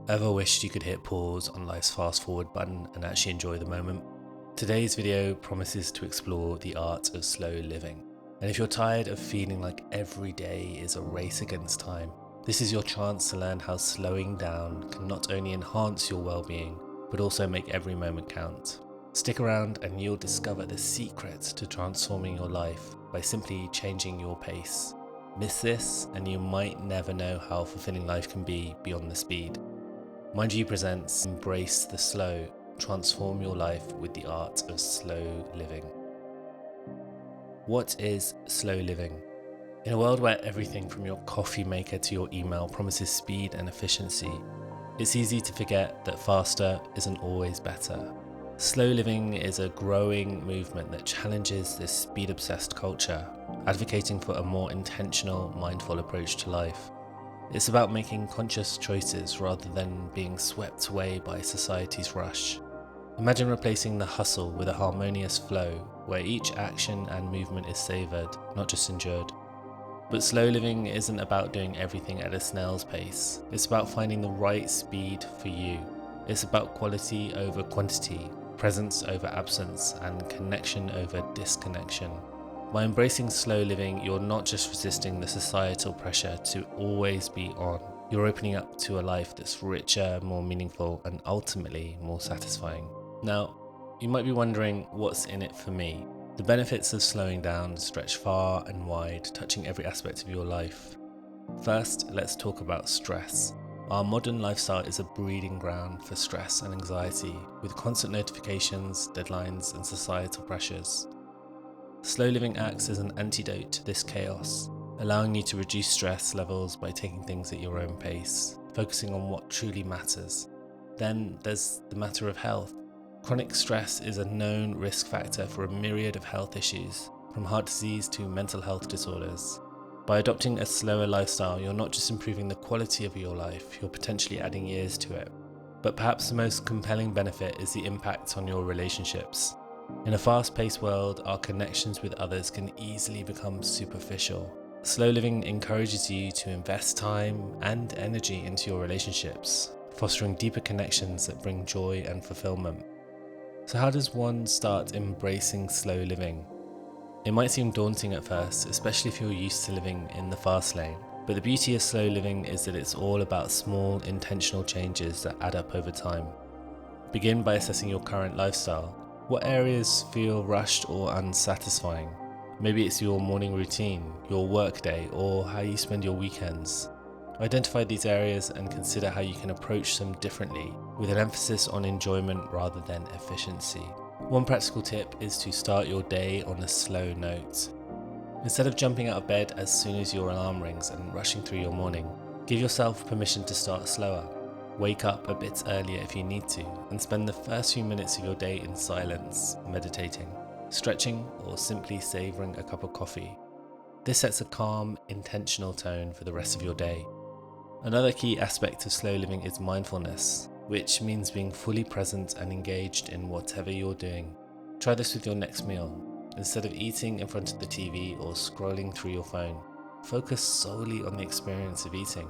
Ever wished you could hit pause on life's fast forward button and actually enjoy the moment? Today's video promises to explore the art of slow living. And if you're tired of feeling like every day is a race against time, this is your chance to learn how slowing down can not only enhance your well-being, but also make every moment count. Stick around and you'll discover the secret to transforming your life by simply changing your pace. Miss this and you might never know how fulfilling life can be beyond the speed. Mind You presents Embrace the Slow, transform your life with the art of slow living. What is slow living? In a world where everything from your coffee maker to your email promises speed and efficiency, it's easy to forget that faster isn't always better. Slow living is a growing movement that challenges this speed-obsessed culture, advocating for a more intentional, mindful approach to life. It's about making conscious choices rather than being swept away by society's rush. Imagine replacing the hustle with a harmonious flow where each action and movement is savoured, not just endured. But slow living isn't about doing everything at a snail's pace. It's about finding the right speed for you. It's about quality over quantity, presence over absence, and connection over disconnection. By embracing slow living, you're not just resisting the societal pressure to always be on. You're opening up to a life that's richer, more meaningful, and ultimately more satisfying. Now, you might be wondering what's in it for me. The benefits of slowing down stretch far and wide, touching every aspect of your life. First, let's talk about stress. Our modern lifestyle is a breeding ground for stress and anxiety, with constant notifications, deadlines, and societal pressures. Slow living acts as an antidote to this chaos, allowing you to reduce stress levels by taking things at your own pace, focusing on what truly matters. Then there's the matter of health. Chronic stress is a known risk factor for a myriad of health issues, from heart disease to mental health disorders. By adopting a slower lifestyle, you're not just improving the quality of your life, you're potentially adding years to it. But perhaps the most compelling benefit is the impact on your relationships. In a fast-paced world, our connections with others can easily become superficial. Slow living encourages you to invest time and energy into your relationships, fostering deeper connections that bring joy and fulfillment. So how does one start embracing slow living? It might seem daunting at first, especially if you're used to living in the fast lane. But the beauty of slow living is that it's all about small, intentional changes that add up over time. Begin by assessing your current lifestyle. What areas feel rushed or unsatisfying? Maybe it's your morning routine, your workday, or how you spend your weekends. Identify these areas and consider how you can approach them differently, with an emphasis on enjoyment rather than efficiency. One practical tip is to start your day on a slow note. Instead of jumping out of bed as soon as your alarm rings and rushing through your morning, give yourself permission to start slower. Wake up a bit earlier if you need to, and spend the first few minutes of your day in silence, meditating, stretching, or simply savouring a cup of coffee. This sets a calm, intentional tone for the rest of your day. Another key aspect of slow living is mindfulness, which means being fully present and engaged in whatever you're doing. Try this with your next meal. Instead of eating in front of the TV or scrolling through your phone, focus solely on the experience of eating.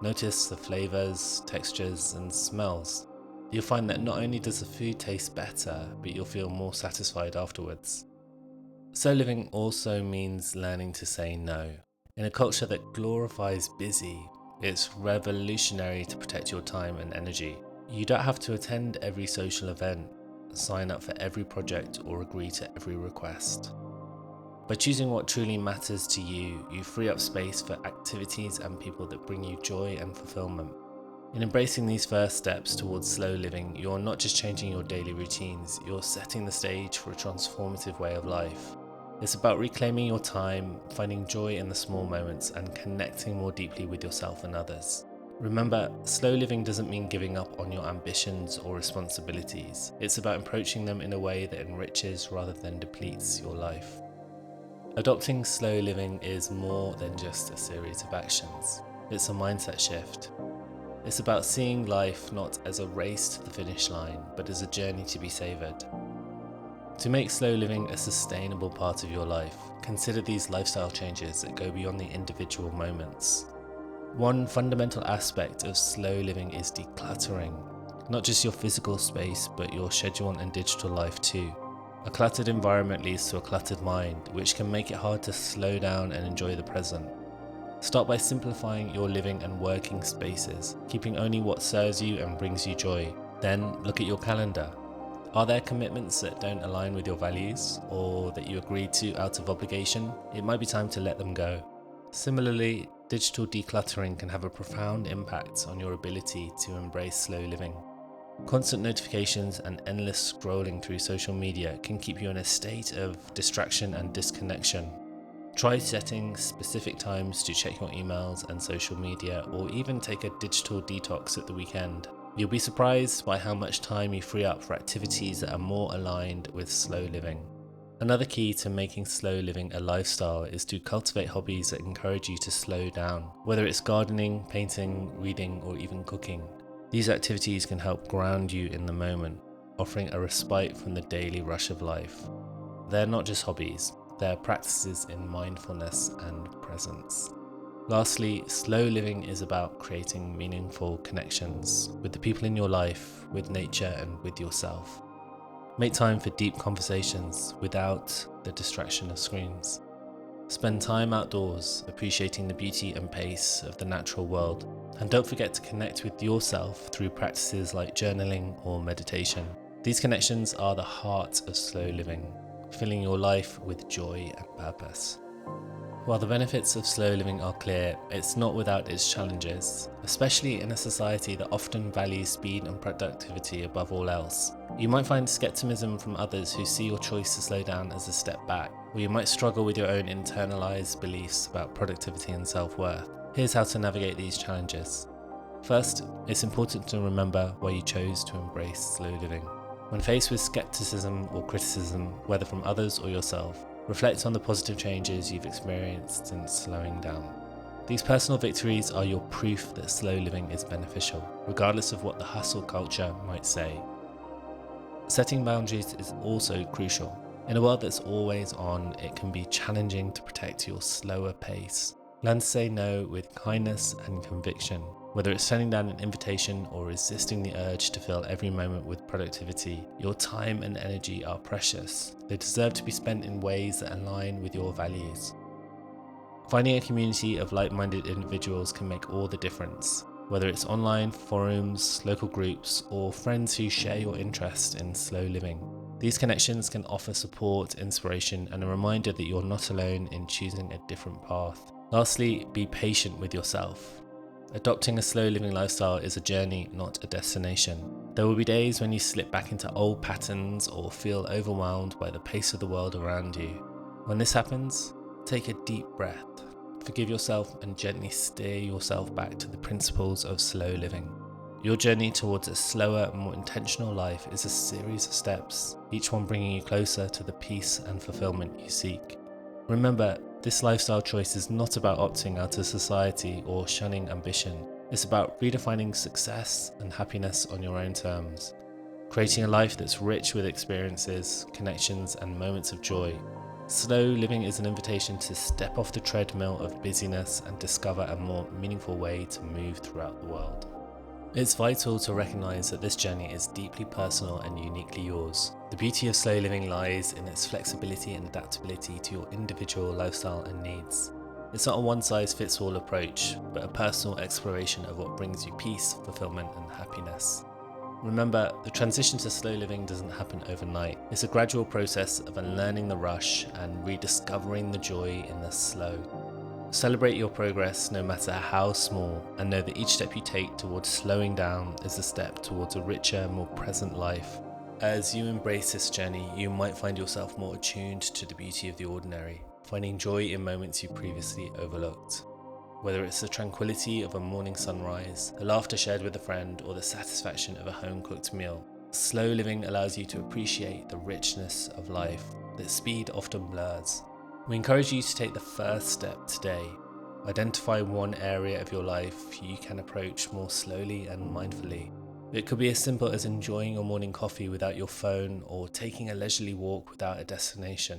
Notice the flavors, textures, and smells. You'll find that not only does the food taste better, but you'll feel more satisfied afterwards. Slow living also means learning to say no. In a culture that glorifies busy, it's revolutionary to protect your time and energy. You don't have to attend every social event, sign up for every project, or agree to every request. By choosing what truly matters to you, you free up space for activities and people that bring you joy and fulfillment. In embracing these first steps towards slow living, you're not just changing your daily routines, you're setting the stage for a transformative way of life. It's about reclaiming your time, finding joy in the small moments, and connecting more deeply with yourself and others. Remember, slow living doesn't mean giving up on your ambitions or responsibilities. It's about approaching them in a way that enriches rather than depletes your life. Adopting slow living is more than just a series of actions. It's a mindset shift. It's about seeing life not as a race to the finish line, but as a journey to be savoured. To make slow living a sustainable part of your life, consider these lifestyle changes that go beyond the individual moments. One fundamental aspect of slow living is decluttering, not just your physical space, but your schedule and digital life too. A cluttered environment leads to a cluttered mind, which can make it hard to slow down and enjoy the present. Start by simplifying your living and working spaces, keeping only what serves you and brings you joy. Then look at your calendar. Are there commitments that don't align with your values, or that you agreed to out of obligation? It might be time to let them go. Similarly, digital decluttering can have a profound impact on your ability to embrace slow living. Constant notifications and endless scrolling through social media can keep you in a state of distraction and disconnection. Try setting specific times to check your emails and social media, or even take a digital detox at the weekend. You'll be surprised by how much time you free up for activities that are more aligned with slow living. Another key to making slow living a lifestyle is to cultivate hobbies that encourage you to slow down, whether it's gardening, painting, reading, or even cooking. These activities can help ground you in the moment, offering a respite from the daily rush of life. They're not just hobbies, they're practices in mindfulness and presence. Lastly, slow living is about creating meaningful connections with the people in your life, with nature, and with yourself. Make time for deep conversations without the distraction of screens. Spend time outdoors, appreciating the beauty and pace of the natural world. And don't forget to connect with yourself through practices like journaling or meditation. These connections are the heart of slow living, filling your life with joy and purpose. While the benefits of slow living are clear, it's not without its challenges, especially in a society that often values speed and productivity above all else. You might find skepticism from others who see your choice to slow down as a step back, or you might struggle with your own internalized beliefs about productivity and self-worth. Here's how to navigate these challenges. First, it's important to remember why you chose to embrace slow living. When faced with skepticism or criticism, whether from others or yourself, reflect on the positive changes you've experienced since slowing down. These personal victories are your proof that slow living is beneficial, regardless of what the hustle culture might say. Setting boundaries is also crucial. In a world that's always on, it can be challenging to protect your slower pace. Learn to say no with kindness and conviction. Whether it's turning down an invitation or resisting the urge to fill every moment with productivity, your time and energy are precious. They deserve to be spent in ways that align with your values. Finding a community of like-minded individuals can make all the difference. Whether it's online, forums, local groups, or friends who share your interest in slow living. These connections can offer support, inspiration, and a reminder that you're not alone in choosing a different path. Lastly, be patient with yourself. Adopting a slow living lifestyle is a journey, not a destination. There will be days when you slip back into old patterns or feel overwhelmed by the pace of the world around you. When this happens, take a deep breath. Forgive yourself and gently steer yourself back to the principles of slow living. Your journey towards a slower, more intentional life is a series of steps, each one bringing you closer to the peace and fulfillment you seek. Remember, this lifestyle choice is not about opting out of society or shunning ambition. It's about redefining success and happiness on your own terms, creating a life that's rich with experiences, connections, and moments of joy. Slow living is an invitation to step off the treadmill of busyness and discover a more meaningful way to move throughout the world. It's vital to recognize that this journey is deeply personal and uniquely yours. The beauty of slow living lies in its flexibility and adaptability to your individual lifestyle and needs. It's not a one-size-fits-all approach, but a personal exploration of what brings you peace, fulfillment, and happiness. Remember, the transition to slow living doesn't happen overnight. It's a gradual process of unlearning the rush and rediscovering the joy in the slow. Celebrate your progress no matter how small, and know that each step you take towards slowing down is a step towards a richer, more present life. As you embrace this journey, you might find yourself more attuned to the beauty of the ordinary, finding joy in moments you previously overlooked. Whether it's the tranquility of a morning sunrise, the laughter shared with a friend, or the satisfaction of a home-cooked meal, slow living allows you to appreciate the richness of life that speed often blurs. We encourage you to take the first step today. Identify one area of your life you can approach more slowly and mindfully. It could be as simple as enjoying your morning coffee without your phone, or taking a leisurely walk without a destination.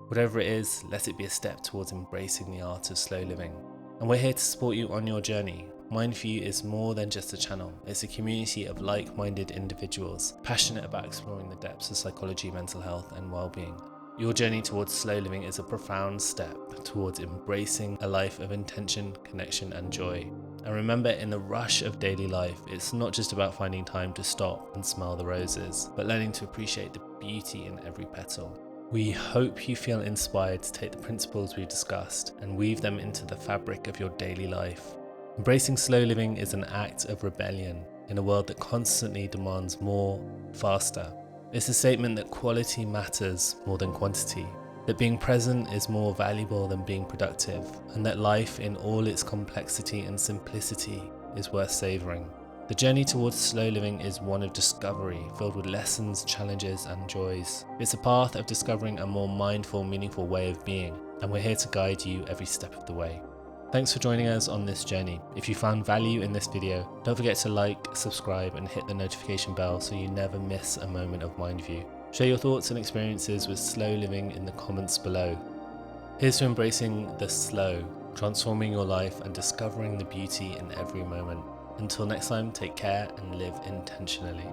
Whatever it is, let it be a step towards embracing the art of slow living. And we're here to support you on your journey. Mindful is more than just a channel, it's a community of like-minded individuals passionate about exploring the depths of psychology, mental health and well-being. Your journey towards slow living is a profound step towards embracing a life of intention, connection and joy. And remember, in the rush of daily life, it's not just about finding time to stop and smell the roses, but learning to appreciate the beauty in every petal. We hope you feel inspired to take the principles we've discussed and weave them into the fabric of your daily life. Embracing slow living is an act of rebellion in a world that constantly demands more, faster. It's a statement that quality matters more than quantity, that being present is more valuable than being productive, and that life in all its complexity and simplicity is worth savouring. The journey towards slow living is one of discovery, filled with lessons, challenges and joys. It's a path of discovering a more mindful, meaningful way of being, and we're here to guide you every step of the way. Thanks for joining us on this journey. If you found value in this video, don't forget to like, subscribe and hit the notification bell so you never miss a moment of Mindview. Share your thoughts and experiences with slow living in the comments below. Here's to embracing the slow, transforming your life and discovering the beauty in every moment. Until next time, take care and live intentionally.